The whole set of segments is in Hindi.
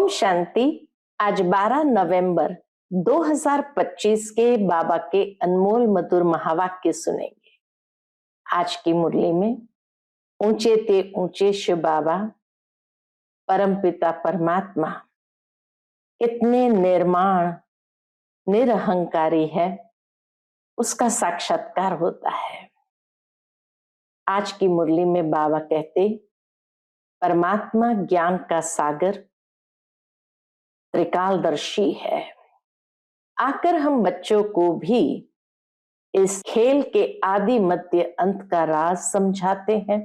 ओम शांति। आज 12 नवंबर 2025 के बाबा के अनमोल मधुर महावाक्य सुनेंगे। आज की मुरली में ऊंचे ते ऊंचे शिव बाबा परमपिता परमात्मा कितने निर्माण निरहंकारी है, उसका साक्षात्कार होता है। आज की मुरली में बाबा कहते, परमात्मा ज्ञान का सागर त्रिकालदर्शी है। आकर हम बच्चों को भी इस खेल के आदि मध्य अंत का राज समझाते हैं।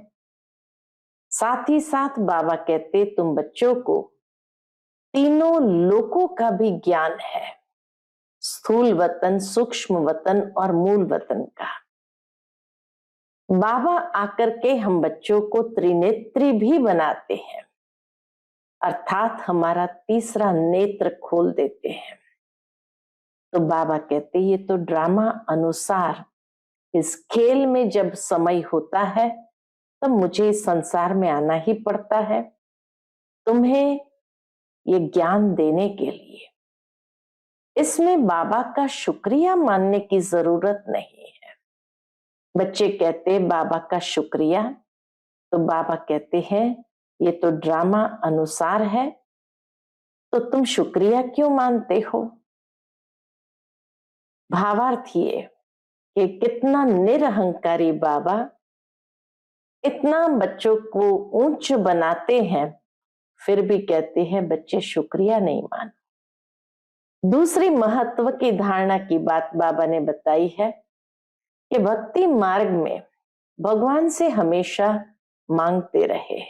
साथ ही साथ बाबा कहते, तुम बच्चों को तीनों लोकों का भी ज्ञान है, स्थूल वतन, सूक्ष्म वतन और मूल वतन का। बाबा आकर के हम बच्चों को त्रिनेत्री भी बनाते हैं, अर्थात हमारा तीसरा नेत्र खोल देते हैं। तो बाबा कहते, ये तो ड्रामा अनुसार इस खेल में जब समय होता है तब मुझे इस संसार में आना ही पड़ता है, तुम्हें ये ज्ञान देने के लिए। इसमें बाबा का शुक्रिया मानने की जरूरत नहीं है। बच्चे कहते बाबा का शुक्रिया, तो बाबा कहते हैं ये तो ड्रामा अनुसार है, तो तुम शुक्रिया क्यों मानते हो। भावार्थ ये कि कितना निरहंकारी बाबा इतना बच्चों को ऊंच बनाते हैं, फिर भी कहते हैं बच्चे शुक्रिया नहीं मानो। दूसरी महत्व की धारणा की बात बाबा ने बताई है कि भक्ति मार्ग में भगवान से हमेशा मांगते रहे,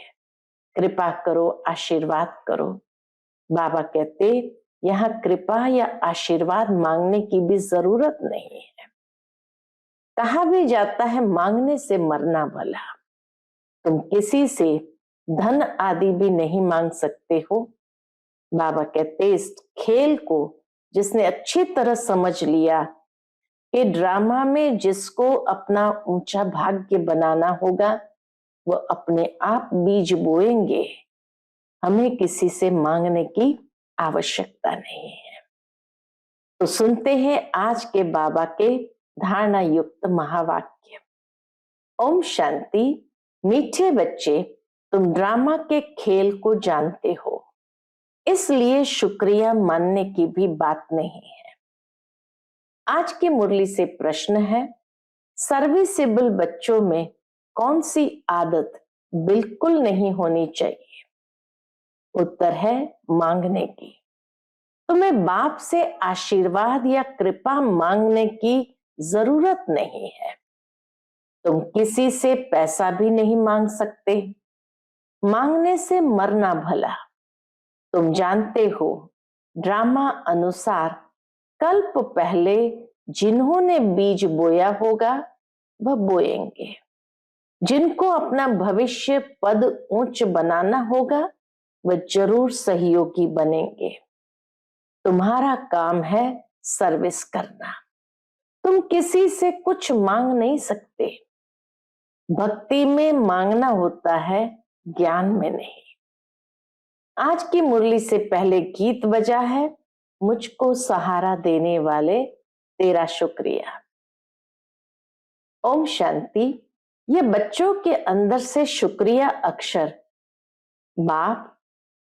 कृपा करो, आशीर्वाद करो। बाबा कहते यहाँ कृपा या आशीर्वाद मांगने की भी जरूरत नहीं है। कहा भी जाता है मांगने से मरना भला। तुम किसी से धन आदि भी नहीं मांग सकते हो। बाबा कहते इस खेल को जिसने अच्छी तरह समझ लिया कि ड्रामा में जिसको अपना ऊंचा भाग्य बनाना होगा वो अपने आप बीज बोएंगे, हमें किसी से मांगने की आवश्यकता नहीं है। तो सुनते हैं आज के बाबा के धारणा युक्त महावाक्य। ओम शांति। मीठे बच्चे, तुम ड्रामा के खेल को जानते हो, इसलिए शुक्रिया मानने की भी बात नहीं है। आज की मुरली से प्रश्न है, सर्विसेबल बच्चों में कौन सी आदत बिल्कुल नहीं होनी चाहिए। उत्तर है मांगने की। तुम्हें बाप से आशीर्वाद या कृपा मांगने की जरूरत नहीं है। तुम किसी से पैसा भी नहीं मांग सकते, मांगने से मरना भला। तुम जानते हो ड्रामा अनुसार कल्प पहले जिन्होंने बीज बोया होगा वह बोएंगे, जिनको अपना भविष्य पद ऊंच बनाना होगा वह जरूर सहयोगी बनेंगे। तुम्हारा काम है सर्विस करना। तुम किसी से कुछ मांग नहीं सकते। भक्ति में मांगना होता है, ज्ञान में नहीं। आज की मुरली से पहले गीत बजा है, मुझको सहारा देने वाले तेरा शुक्रिया। ओम शांति। ये बच्चों के अंदर से शुक्रिया अक्षर बाप,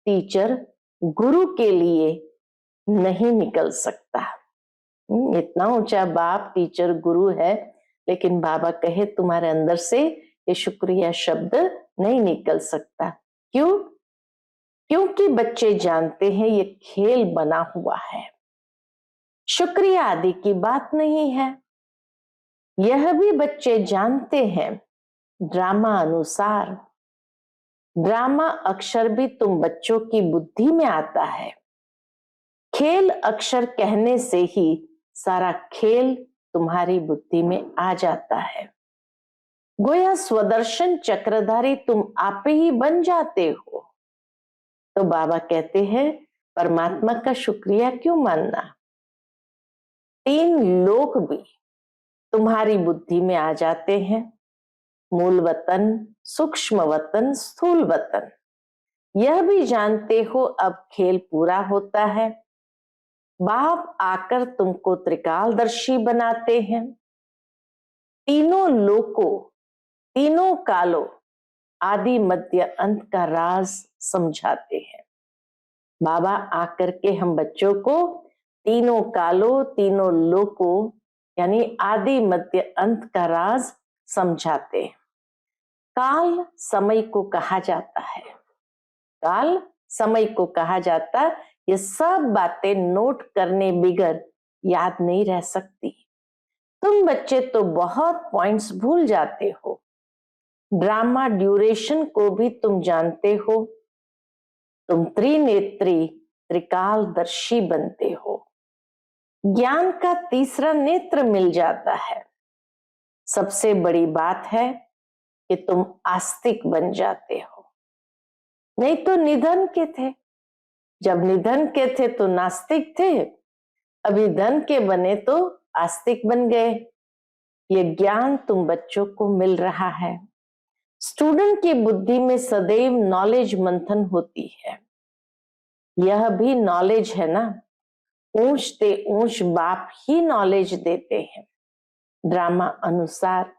टीचर, गुरु के लिए नहीं निकल सकता। इतना ऊंचा बाप, टीचर, गुरु है, लेकिन बाबा कहे तुम्हारे अंदर से ये शुक्रिया शब्द नहीं निकल सकता। क्यों? क्योंकि बच्चे जानते हैं ये खेल बना हुआ है, शुक्रिया आदि की बात नहीं है। यह भी बच्चे जानते हैं ड्रामा अनुसार, ड्रामा अक्षर भी तुम बच्चों की बुद्धि में आता है। खेल अक्षर कहने से ही सारा खेल तुम्हारी बुद्धि में आ जाता है। गोया स्वदर्शन चक्रधारी तुम आप ही बन जाते हो। तो बाबा कहते हैं परमात्मा का शुक्रिया क्यों मानना। 3 लोक भी तुम्हारी बुद्धि में आ जाते हैं, मूल वतन, सूक्ष्म वतन, स्थूल वतन। यह भी जानते हो अब खेल पूरा होता है। बाप आकर तुमको त्रिकालदर्शी बनाते हैं, तीनों लोकों, तीनों कालों, आदि मध्य अंत का राज समझाते हैं। बाबा आकर के हम बच्चों को तीनों कालों, तीनों लोकों यानी आदि मध्य अंत का राज समझाते हैं। काल समय को कहा जाता है, काल समय को कहा जाता। ये सब बातें नोट करने बिगर याद नहीं रह सकती। तुम बच्चे तो बहुत पॉइंट्स भूल जाते हो। ड्रामा ड्यूरेशन को भी तुम जानते हो। तुम त्रिनेत्री त्रिकालदर्शी बनते हो। ज्ञान का तीसरा नेत्र मिल जाता है। सबसे बड़ी बात है कि तुम आस्तिक बन जाते हो। नहीं तो निधन के थे, जब निधन के थे तो नास्तिक थे, अभी धन के बने तो आस्तिक बन गए। ये ज्ञान तुम बच्चों को मिल रहा है। स्टूडेंट की बुद्धि में सदैव नॉलेज मंथन होती है। यह भी नॉलेज है ना, ऊंचते ऊंच बाप ही नॉलेज देते हैं ड्रामा अनुसार।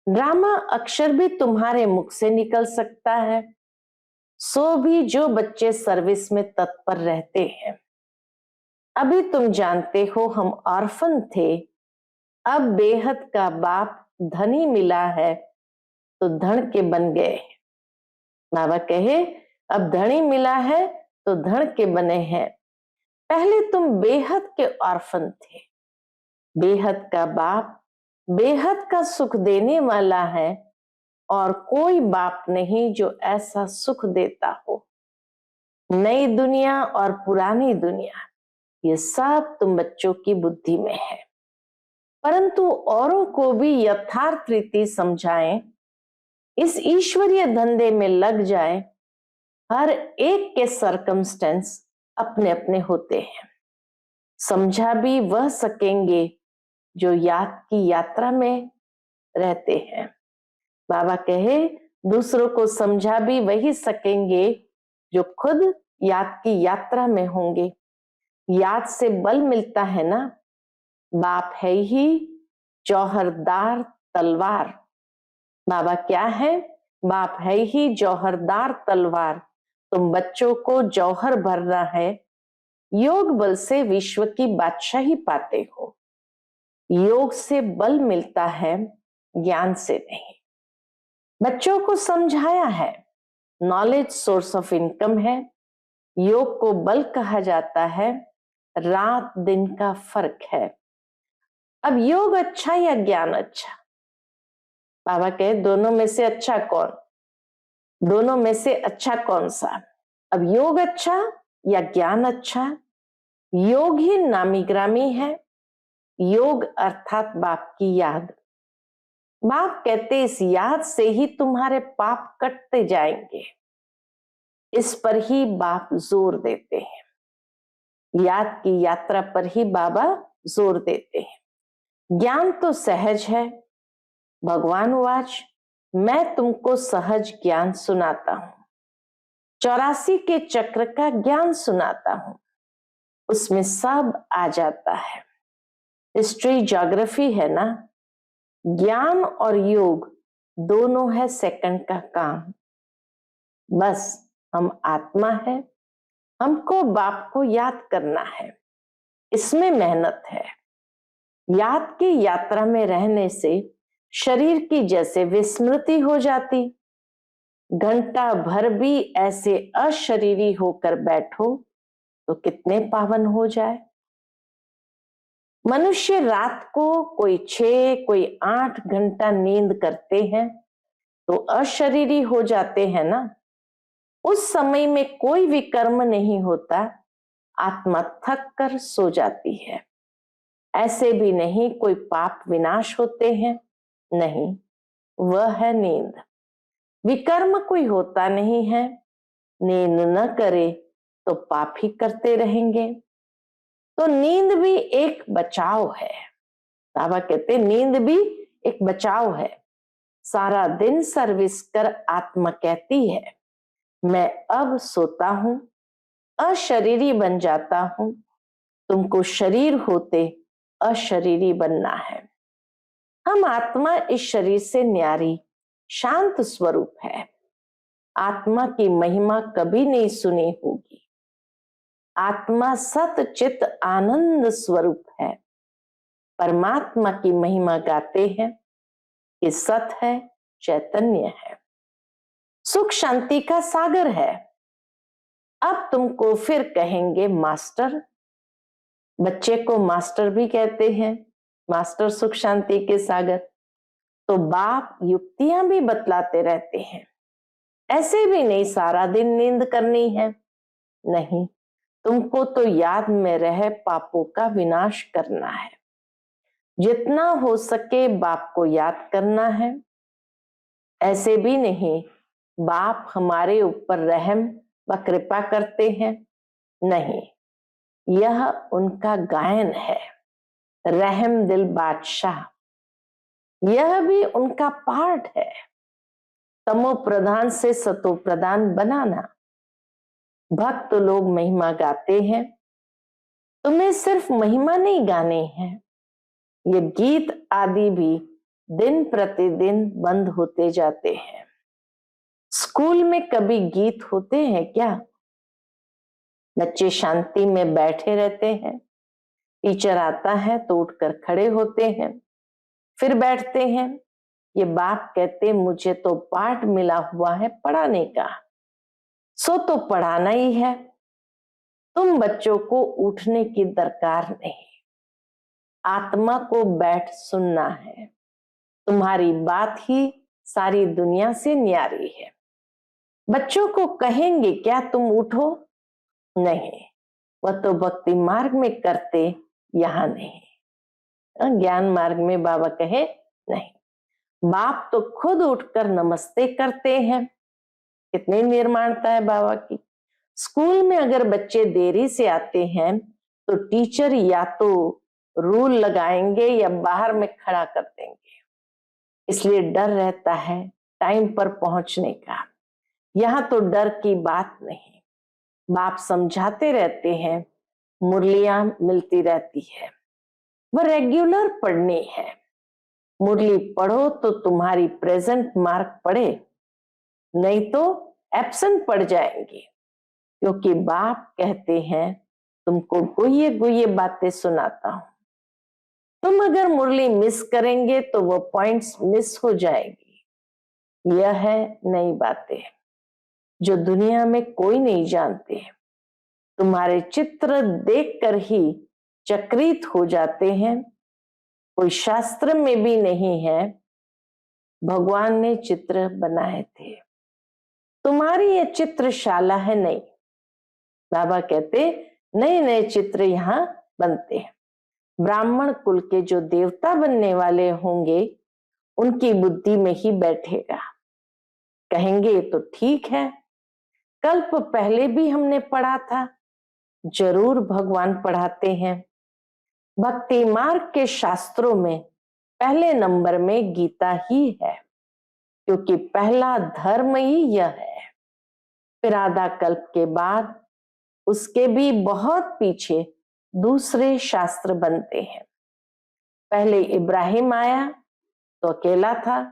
ड्रामा अक्षर भी तुम्हारे मुख से निकल सकता है, सो भी जो बच्चे सर्विस में तत्पर रहते हैं। अभी तुम जानते हो हम ऑर्फन थे, अब बेहद का बाप धनी मिला है तो धन के बन गए। बाबा कहे अब धनी मिला है तो धन के बने हैं। पहले तुम बेहद के ऑर्फन थे। बेहद का बाप बेहद का सुख देने वाला है और कोई बाप नहीं जो ऐसा सुख देता हो। नई दुनिया और पुरानी दुनिया ये सब तुम बच्चों की बुद्धि में है, परंतु औरों को भी यथार्थ रीति समझाएं, इस ईश्वरीय धंधे में लग जाए। हर एक के सर्कमस्टेंस अपने अपने होते हैं। समझा भी वह सकेंगे जो याद की यात्रा में रहते हैं। बाबा कहे दूसरों को समझा भी वही सकेंगे जो खुद याद की यात्रा में होंगे। याद से बल मिलता है ना। बाप है ही जौहरदार तलवार। बाबा क्या है? बाप है ही जौहरदार तलवार। तुम बच्चों को जौहर भरना है। योग बल से विश्व की बादशाही पाते हो। योग से बल मिलता है, ज्ञान से नहीं। बच्चों को समझाया है नॉलेज सोर्स ऑफ इनकम है। योग को बल कहा जाता है, रात दिन का फर्क है। अब योग अच्छा या ज्ञान अच्छा? बाबा कहे दोनों में से अच्छा कौन? दोनों में से अच्छा कौन सा? अब योग अच्छा या ज्ञान अच्छा? योग ही नामी ग्रामी है। योग अर्थात बाप की याद। बाप कहते इस याद से ही तुम्हारे पाप कटते जाएंगे। इस पर ही बाप जोर देते हैं। याद की यात्रा पर ही बाबा जोर देते हैं। ज्ञान तो सहज है। भगवान वाच मैं तुमको सहज ज्ञान सुनाता हूं। 84 के चक्र का ज्ञान सुनाता हूं। उसमें सब आ जाता है। हिस्ट्री ज्योग्राफी है ना। ज्ञान और योग दोनों है सेकंड का काम। बस हम आत्मा है, हमको बाप को याद करना है। इसमें मेहनत है। याद की यात्रा में रहने से शरीर की जैसे विस्मृति हो जाती। घंटा भर भी ऐसे अशरीरी होकर बैठो तो कितने पावन हो जाए। मनुष्य रात को कोई 6 कोई 8 घंटा नींद करते हैं तो अशरीरी हो जाते हैं ना। उस समय में कोई भी कर्म नहीं होता, आत्मा थक कर सो जाती है। ऐसे भी नहीं कोई पाप विनाश होते हैं, नहीं, वह है नींद। विकर्म कोई होता नहीं है। नींद न करे तो पाप ही करते रहेंगे। तो नींद भी एक बचाव है। बाबा कहते नींद भी एक बचाव है। सारा दिन सर्विस कर आत्मा कहती है मैं अब सोता हूं, अशरीरी बन जाता हूं, तुमको शरीर होते अशरीरी बनना है। हम आत्मा इस शरीर से न्यारी शांत स्वरूप है। आत्मा की महिमा कभी नहीं सुनी होगी। आत्मा सत चित आनंद स्वरूप है। परमात्मा की महिमा गाते हैं कि सत है, चैतन्य है, सुख शांति का सागर है। अब तुमको फिर कहेंगे मास्टर। बच्चे को मास्टर भी कहते हैं, मास्टर सुख शांति के सागर। तो बाप युक्तियां भी बतलाते रहते हैं। ऐसे भी नहीं सारा दिन नींद करनी है, नहीं, तुमको तो याद में रहे पापों का विनाश करना है। जितना हो सके बाप को याद करना है। ऐसे भी नहीं बाप हमारे ऊपर रहम व कृपा करते हैं, नहीं, यह उनका गायन है। रहम दिल बादशाह, यह भी उनका पार्ट है। तमो प्रधान से सतो प्रधान बनाना। भक्त लोग महिमा गाते हैं, तुम्हें सिर्फ महिमा नहीं गानी है, ये गीत आदि भी दिन प्रतिदिन बंद होते जाते हैं। स्कूल में कभी गीत होते हैं क्या? बच्चे शांति में बैठे रहते हैं, टीचर आता है तो उठकर खड़े होते हैं, फिर बैठते हैं। ये बाप कहते मुझे तो पाठ मिला हुआ है पढ़ाने का, सो तो पढ़ाना ही है। तुम बच्चों को उठने की दरकार नहीं, आत्मा को बैठ सुनना है। तुम्हारी बात ही सारी दुनिया से न्यारी है। बच्चों को कहेंगे क्या तुम उठो? नहीं, वह तो भक्ति मार्ग में करते, यहां नहीं। ज्ञान मार्ग में बाबा कहे नहीं। बाप तो खुद उठकर नमस्ते करते हैं। कितनी निर्माणता है बाबा की। स्कूल में अगर बच्चे देरी से आते हैं तो टीचर या तो रूल लगाएंगे या बाहर में खड़ा कर देंगे, इसलिए डर रहता है टाइम पर पहुंचने का। यहां तो डर की बात नहीं। बाप समझाते रहते हैं, मुरलियां मिलती रहती है, वह रेगुलर पढ़नी है। मुरली पढ़ो तो तुम्हारी प्रेजेंट मार्क पढ़े, नहीं तो एब्सेंट पड़ जाएंगे। क्योंकि बाप कहते हैं तुमको गुये गुये बातें सुनाता हूं, तुम अगर मुरली मिस करेंगे तो वो पॉइंट्स मिस हो जाएगी। यह है नई बातें जो दुनिया में कोई नहीं जानते। तुम्हारे चित्र देखकर ही चक्रित हो जाते हैं। कोई शास्त्र में भी नहीं है, भगवान ने चित्र बनाए थे। तुम्हारी ये चित्रशाला है नहीं। बाबा कहते नए नए चित्र यहाँ बनते हैं। ब्राह्मण कुल के जो देवता बनने वाले होंगे उनकी बुद्धि में ही बैठेगा। कहेंगे तो ठीक है, कल्प पहले भी हमने पढ़ा था। जरूर भगवान पढ़ाते हैं। भक्ति मार्ग के शास्त्रों में पहले नंबर में गीता ही है, क्योंकि पहला धर्म ही यह है। फिर आधा कल्प के बाद उसके भी बहुत पीछे दूसरे शास्त्र बनते हैं। पहले इब्राहिम आया तो अकेला था,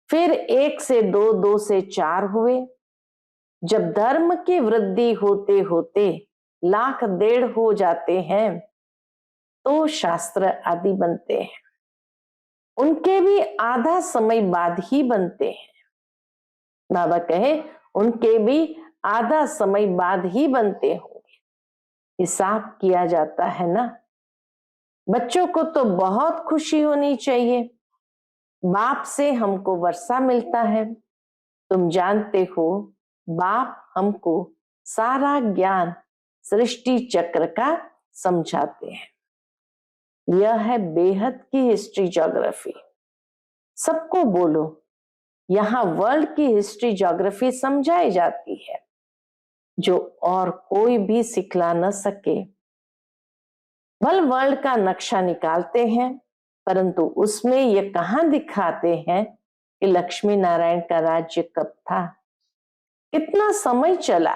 फिर 1 से 2, 2 से 4 हुए। जब धर्म की वृद्धि होते होते 1,00,000 हो जाते हैं तो शास्त्र आदि बनते हैं। उनके भी आधा समय बाद ही बनते हैं। बाबा कहे उनके भी आधा समय बाद ही बनते होंगे। हिसाब किया जाता है ना। बच्चों को तो बहुत खुशी होनी चाहिए, बाप से हमको वर्षा मिलता है। तुम जानते हो बाप हमको सारा ज्ञान सृष्टि चक्र का समझाते हैं। यह है बेहद की हिस्ट्री ज्योग्राफी। सबको बोलो यहाँ वर्ल्ड की हिस्ट्री ज्योग्राफी समझाई जाती है, जो और कोई भी सिखला न सके। वर्ल्ड का नक्शा निकालते हैं, परंतु उसमें ये कहां दिखाते हैं कि लक्ष्मी नारायण का राज्य कब था, कितना समय चला,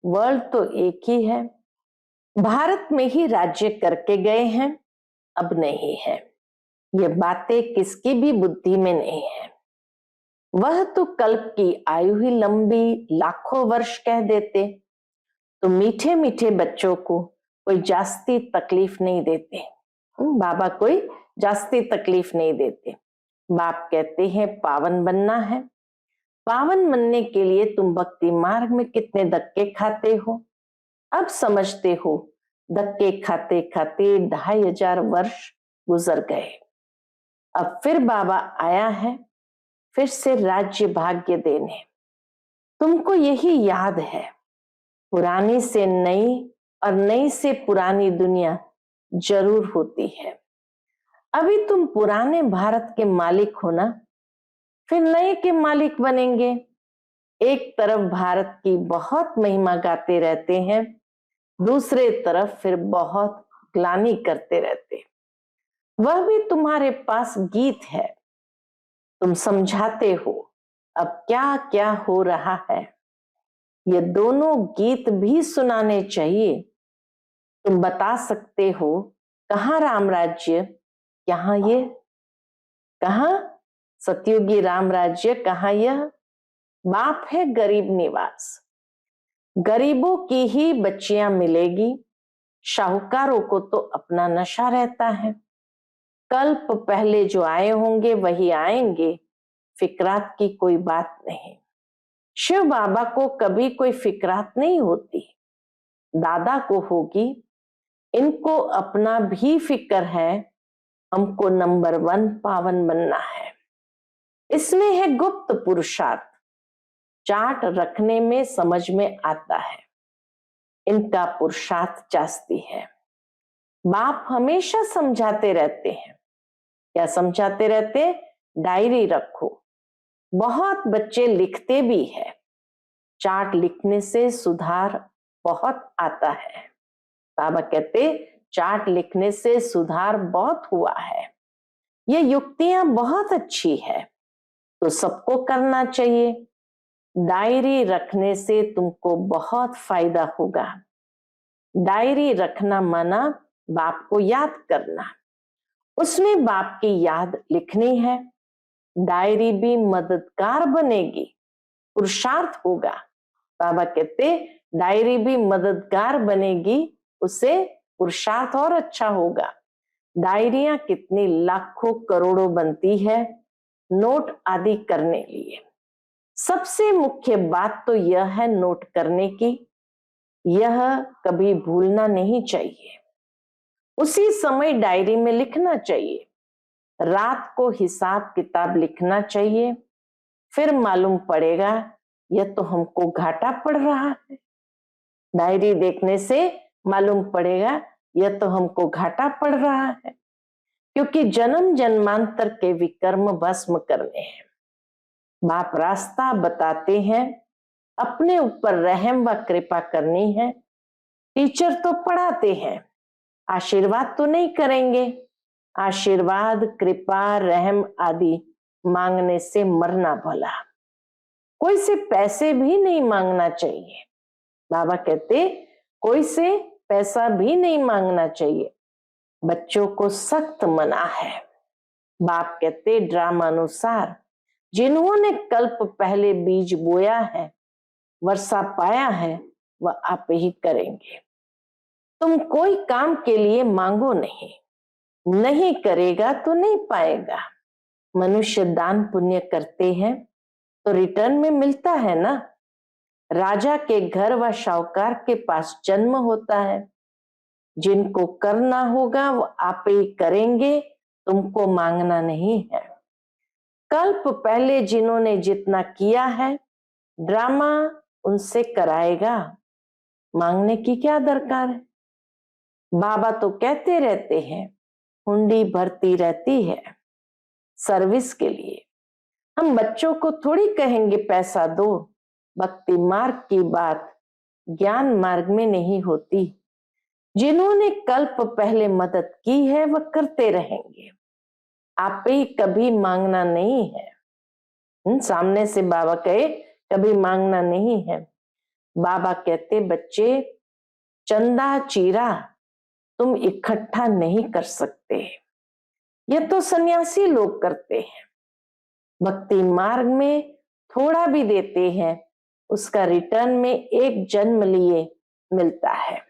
वर्ल्ड तो एक ही है, भारत में ही राज्य करके गए हैं, अब नहीं है। ये बातें किसकी भी बुद्धि में नहीं है। वह तो कल्प की आयु ही लंबी लाखों वर्ष कह देते, तो मीठे मीठे बच्चों को कोई जास्ती तकलीफ नहीं देते। बाबा कोई जास्ती तकलीफ नहीं देते। बाप कहते हैं पावन बनना है, पावन बनने के लिए तुम भक्ति मार्ग में कितने धक्के खाते हो, अब समझते हो। धक्के खाते खाते 2500 वर्ष गुजर गए। अब फिर बाबा आया है फिर से राज्य भाग्य देने। तुमको यही याद है, पुरानी से नई और नई से पुरानी दुनिया जरूर होती है। अभी तुम पुराने भारत के मालिक हो ना, फिर नए के मालिक बनेंगे। एक तरफ भारत की बहुत महिमा गाते रहते हैं, दूसरे तरफ फिर बहुत ग्लानि करते रहते। वह भी तुम्हारे पास गीत है, तुम समझाते हो अब क्या क्या हो रहा है। ये दोनों गीत भी सुनाने चाहिए। तुम बता सकते हो कहाँ राम राज्य, यहाँ ये, कहाँ सतयुगी राम राज्य, कहाँ यह। बाप है गरीब निवास, गरीबों की ही बच्चियां मिलेगी, शाहूकारों को तो अपना नशा रहता है। कल्प पहले जो आए होंगे वही आएंगे, फिक्रात की कोई बात नहीं। शिव बाबा को कभी कोई फिक्रात नहीं होती, दादा को होगी। इनको अपना भी फिक्र है, हमको नंबर 1 पावन बनना है। इसमें है गुप्त पुरुषार्थ, चार्ट रखने में समझ में आता है। इनका पुरुषार्थ जास्ती है। बाप हमेशा समझाते रहते हैं। क्या समझाते रहते? डायरी रखो। बहुत बच्चे लिखते भी है, चार्ट लिखने से सुधार बहुत आता है। बाबा कहते चार्ट लिखने से सुधार बहुत हुआ है। ये युक्तियां बहुत अच्छी है, तो सबको करना चाहिए। डायरी रखने से तुमको बहुत फायदा होगा। डायरी रखना माना बाप को याद करना, उसमें बाप की याद लिखनी है। डायरी भी मददगार बनेगी, पुरुषार्थ होगा। बाबा कहते डायरी भी मददगार बनेगी, उससे पुरुषार्थ और अच्छा होगा। डायरियां कितनी लाखों करोड़ों बनती है नोट आदि करने लिए। सबसे मुख्य बात तो यह है नोट करने की, यह कभी भूलना नहीं चाहिए। उसी समय डायरी में लिखना चाहिए। रात को हिसाब किताब लिखना चाहिए, फिर मालूम पड़ेगा यह तो हमको घाटा पड़ रहा है। डायरी देखने से मालूम पड़ेगा यह तो हमको घाटा पड़ रहा है, क्योंकि जन्म जन्मांतर के विकर्म भस्म करने हैं। बाप रास्ता बताते हैं, अपने ऊपर रहम व कृपा करनी है। टीचर तो पढ़ाते हैं, आशीर्वाद तो नहीं करेंगे। आशीर्वाद कृपा रहम आदि मांगने से मरना भला। कोई से पैसे भी नहीं मांगना चाहिए। बाबा कहते कोई से पैसा भी नहीं मांगना चाहिए। बच्चों को सख्त मना है। बाप कहते ड्रामा अनुसार जिन्होंने कल्प पहले बीज बोया है, वर्षा पाया है, वह आप ही करेंगे। तुम कोई काम के लिए मांगो नहीं, नहीं करेगा तो नहीं पाएगा। मनुष्य दान पुण्य करते हैं तो रिटर्न में मिलता है ना। राजा के घर व शाहूकार के पास जन्म होता है। जिनको करना होगा वो आप ही करेंगे, तुमको मांगना नहीं है। कल्प पहले जिन्होंने जितना किया है, ड्रामा उनसे कराएगा, मांगने की क्या दरकार है। बाबा तो कहते रहते हैं हुंडी भरती रहती है सर्विस के लिए। हम बच्चों को थोड़ी कहेंगे पैसा दो। भक्ति मार्ग की बात ज्ञान मार्ग में नहीं होती। जिन्होंने कल्प पहले मदद की है वह करते रहेंगे, आप ही कभी मांगना नहीं है। सामने से बाबा कहे कभी मांगना नहीं है। बाबा कहते बच्चे, चंदा चीरा तुम इकट्ठा नहीं कर सकते, ये तो सन्यासी लोग करते हैं। भक्ति मार्ग में थोड़ा भी देते हैं, उसका रिटर्न में एक जन्म लिए मिलता है।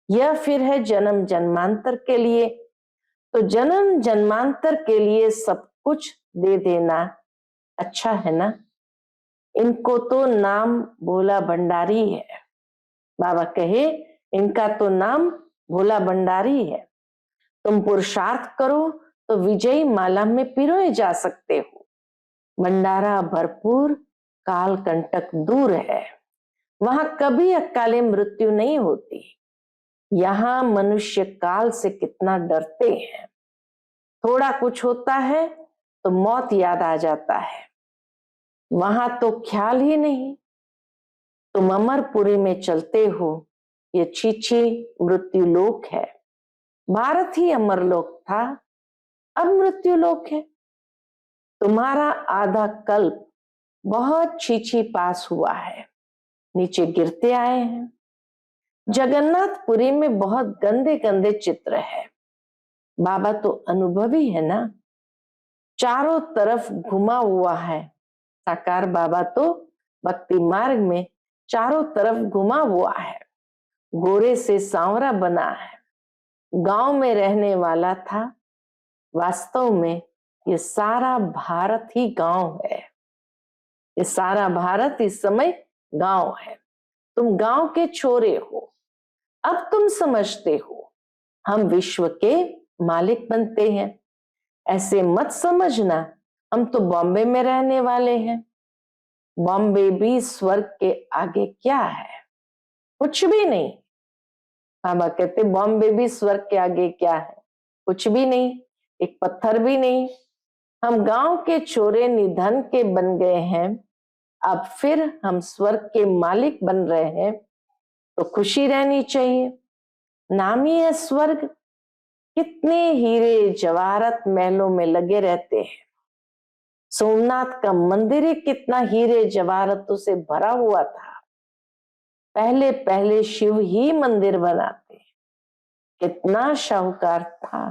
यह फिर है जन्म जन्मांतर के लिए। तो जन्म जन्मांतर के लिए सब कुछ दे देना अच्छा है ना। इनको तो नाम भोला भंडारी है। बाबा कहे इनका तो नाम भोला भंडारी है। तुम पुरुषार्थ करो तो विजयी माला में पिरोए जा सकते हो। भंडारा भरपूर, काल कंटक दूर है। वहां कभी अकाले मृत्यु नहीं होती। यहाँ मनुष्य काल से कितना डरते हैं। थोड़ा कुछ होता है तो मौत याद आ जाता है। वहां तो ख्याल ही नहीं। तुम अमरपुरी में चलते हो, ये छीछी मृत्यु लोक है। भारत ही अमरलोक था, अब मृत्यु लोक है। तुम्हारा आधा कल्प बहुत छीछी पास हुआ है, नीचे गिरते आए हैं। जगन्नाथपुरी में बहुत गंदे गंदे चित्र है। बाबा तो अनुभवी है ना, चारों तरफ घुमा हुआ है। साकार बाबा तो भक्ति मार्ग में चारों तरफ घुमा हुआ है, गोरे से सांवरा बना है। गांव में रहने वाला था, वास्तव में ये सारा भारत ही गांव है। ये सारा भारत इस समय गांव है। तुम गांव के छोरे हो। अब तुम समझते हो हम विश्व के मालिक बनते हैं। ऐसे मत समझना हम तो बॉम्बे में रहने वाले हैं। बॉम्बे भी स्वर्ग के आगे क्या है? कुछ भी नहीं। बाबा कहते बॉम्बे भी स्वर्ग के आगे क्या है? कुछ भी नहीं, एक पत्थर भी नहीं। हम गांव के छोरे निधन के बन गए हैं, अब फिर हम स्वर्ग के मालिक बन रहे हैं, तो खुशी रहनी चाहिए। नाम ही है स्वर्ग। कितने हीरे जवाहरत महलों में लगे रहते हैं। सोमनाथ का मंदिर ही कितना हीरे जवाहरतों से भरा हुआ था। पहले पहले शिव ही मंदिर बनाते। कितना शाहूकार था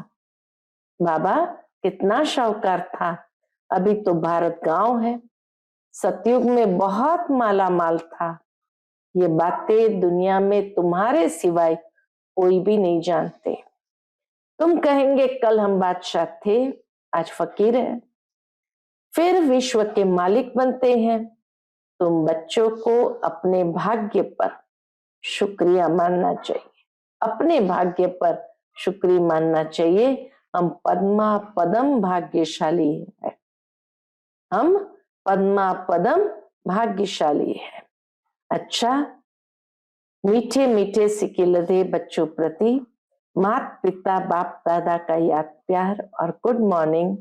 बाबा, कितना शाहूकार था। अभी तो भारत गांव है। सतयुग में बहुत माला माल था। ये बातें दुनिया में तुम्हारे सिवाय कोई भी नहीं जानते। तुम कहेंगे कल हम बादशाह थे, आज फकीर है, फिर विश्व के मालिक बनते हैं। तुम बच्चों को अपने भाग्य पर शुक्रिया मानना चाहिए। अपने भाग्य पर शुक्रिया मानना चाहिए। हम पद्मा पदम भाग्यशाली है। हम पद्मा पदम भाग्यशाली है। अच्छा, मीठे मीठे सिकिलधे बच्चों प्रति माता पिता बाप दादा का याद प्यार और गुड मॉर्निंग।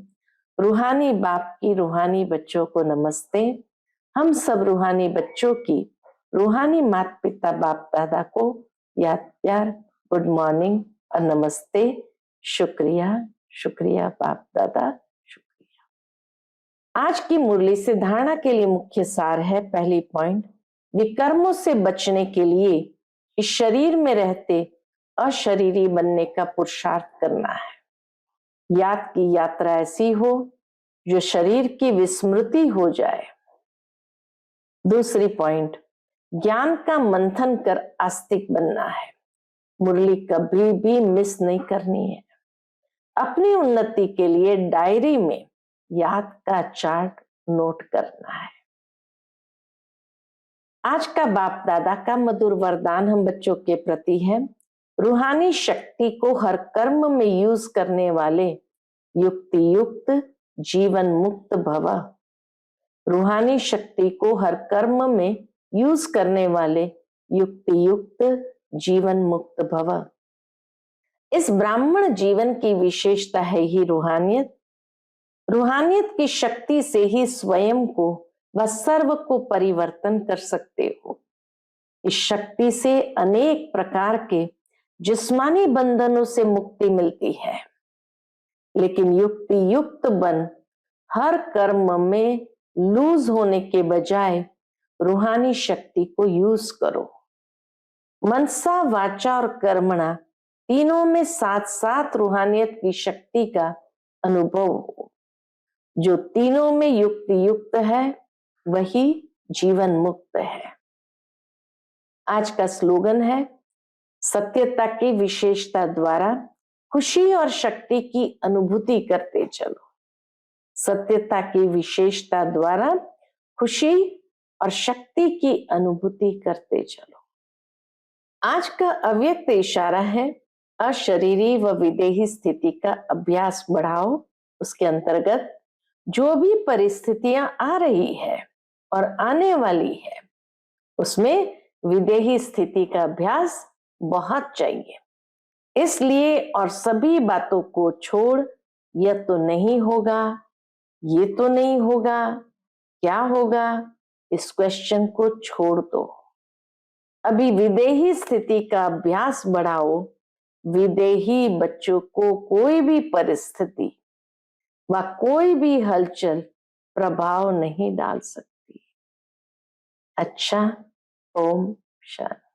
रूहानी बाप की रूहानी बच्चों को नमस्ते। हम सब रूहानी बच्चों की रूहानी माता पिता बाप दादा को याद प्यार, गुड मॉर्निंग और नमस्ते। शुक्रिया शुक्रिया बाप दादा, शुक्रिया। आज की मुरली से धारणा के लिए मुख्य सार है। पहली पॉइंट, विकर्मों से बचने के लिए इस शरीर में रहते अशरीरी बनने का पुरुषार्थ करना है। याद की यात्रा ऐसी हो जो शरीर की विस्मृति हो जाए। दूसरी पॉइंट, ज्ञान का मंथन कर आस्तिक बनना है। मुरली कभी भी मिस नहीं करनी है। अपनी उन्नति के लिए डायरी में याद का चार्ट नोट करना है। आज का बाप दादा का मधुर वरदान हम बच्चों के प्रति है। रूहानी शक्ति को हर कर्म में यूज करने वाले युक्ति युक्त जीवन मुक्त भव। रूहानी शक्ति को हर कर्म में यूज करने वाले युक्ति युक्त जीवन मुक्त भव। इस ब्राह्मण जीवन की विशेषता है ही रूहानियत। रूहानियत की शक्ति से ही स्वयं को व सर्व को परिवर्तन कर सकते हो। इस शक्ति से अनेक प्रकार के जिस्मानी बंधनों से मुक्ति मिलती है, लेकिन युक्ति युक्त बन हर कर्म में लूज होने के बजाय रूहानी शक्ति को यूज करो। मनसा, वाचा और कर्मणा तीनों में साथ साथ रूहानियत की शक्ति का अनुभव हो। जो तीनों में युक्त है वही जीवन मुक्त है। आज का स्लोगन है, सत्यता की विशेषता द्वारा खुशी और शक्ति की अनुभूति करते चलो। सत्यता की विशेषता द्वारा खुशी और शक्ति की अनुभूति करते चलो। आज का अव्यक्त इशारा है, अशरीरी व विदेही स्थिति का अभ्यास बढ़ाओ। उसके अंतर्गत जो भी परिस्थितियां आ रही है और आने वाली है उसमें विदेही स्थिति का अभ्यास बहुत चाहिए। इसलिए और सभी बातों को छोड़, यह तो नहीं होगा, ये तो नहीं होगा, क्या होगा, इस क्वेश्चन को छोड़ दो। अभी विदेही स्थिति का अभ्यास बढ़ाओ। विदेही बच्चों को कोई भी परिस्थिति व कोई भी हलचल प्रभाव नहीं डाल सकती। अच्छा, ओम शांति।